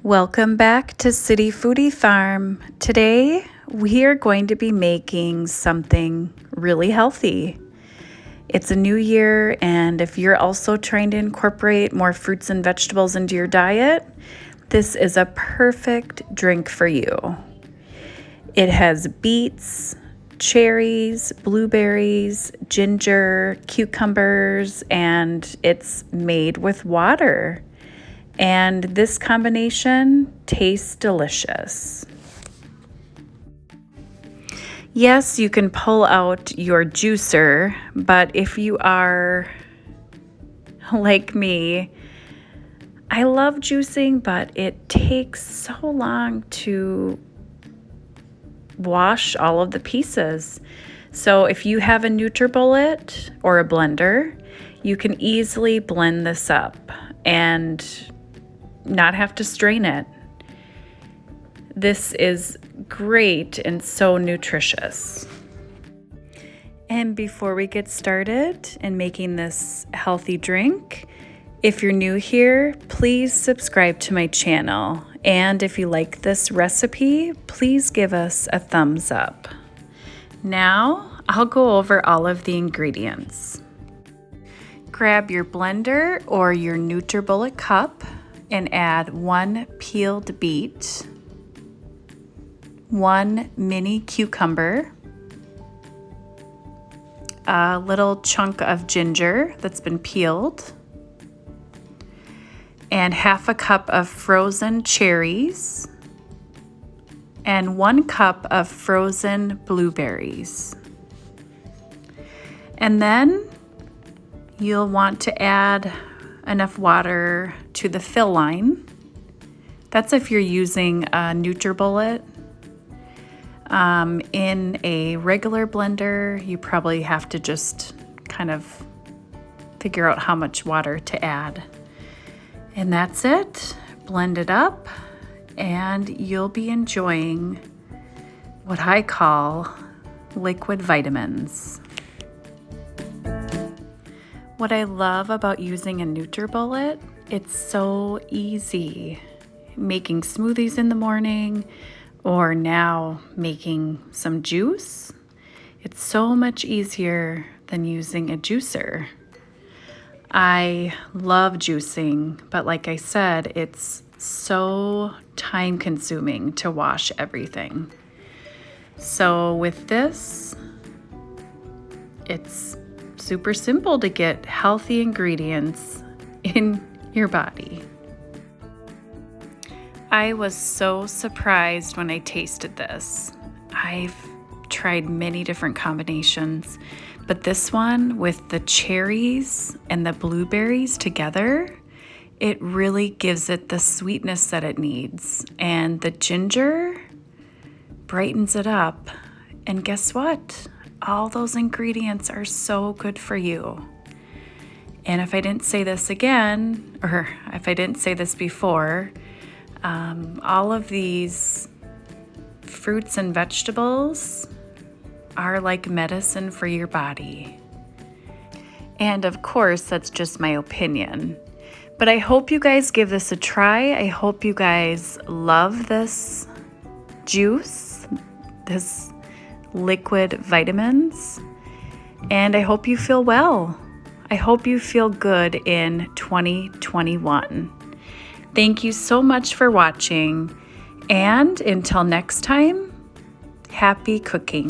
Welcome back to City Foodie Farm. Today we are going to be making something really healthy. It's a new year, and if you're also trying to incorporate more fruits and vegetables into your diet, this is a perfect drink for you. It has beets, cherries, blueberries, ginger, cucumbers, and it's made with water. And this combination tastes delicious. Yes, you can pull out your juicer, but if you are like me, I love juicing, but it takes so long to wash all of the pieces. So if you have a NutriBullet or a blender, you can easily blend this up and not have to strain it. This is great and so nutritious. And before we get started in making this healthy drink, if you're new here, please subscribe to my channel. And if you like this recipe, please give us a thumbs up. Now, I'll go over all of the ingredients. Grab your blender or your NutriBullet cup and add 1 peeled beet, 1 mini cucumber, a little chunk of ginger that's been peeled, and half a cup of frozen cherries, and 1 cup of frozen blueberries. And then you'll want to add enough water to the fill line. That's if you're using a NutriBullet. In a regular blender, you probably have to just kind of figure out how much water to add. And that's it. Blend it up, and you'll be enjoying what I call liquid vitamins. What I love about using a NutriBullet, it's so easy. Making smoothies in the morning, or now making some juice, it's so much easier than using a juicer. I love juicing, but like I said, it's so time consuming to wash everything. So with this, it's super simple to get healthy ingredients in your body. I was so surprised when I tasted this. I've tried many different combinations, but this one with the cherries and the blueberries together, it really gives it the sweetness that it needs. And the ginger brightens it up. And guess what? All those ingredients are so good for you. And if I didn't say this again, or if I didn't say this before, all of these fruits and vegetables are like medicine for your body. And of course, that's just my opinion. But I hope you guys give this a try. I hope you guys love this juice, this liquid vitamins, and I hope you feel well. I hope you feel good in 2021. Thank you so much for watching, and until next time, happy cooking.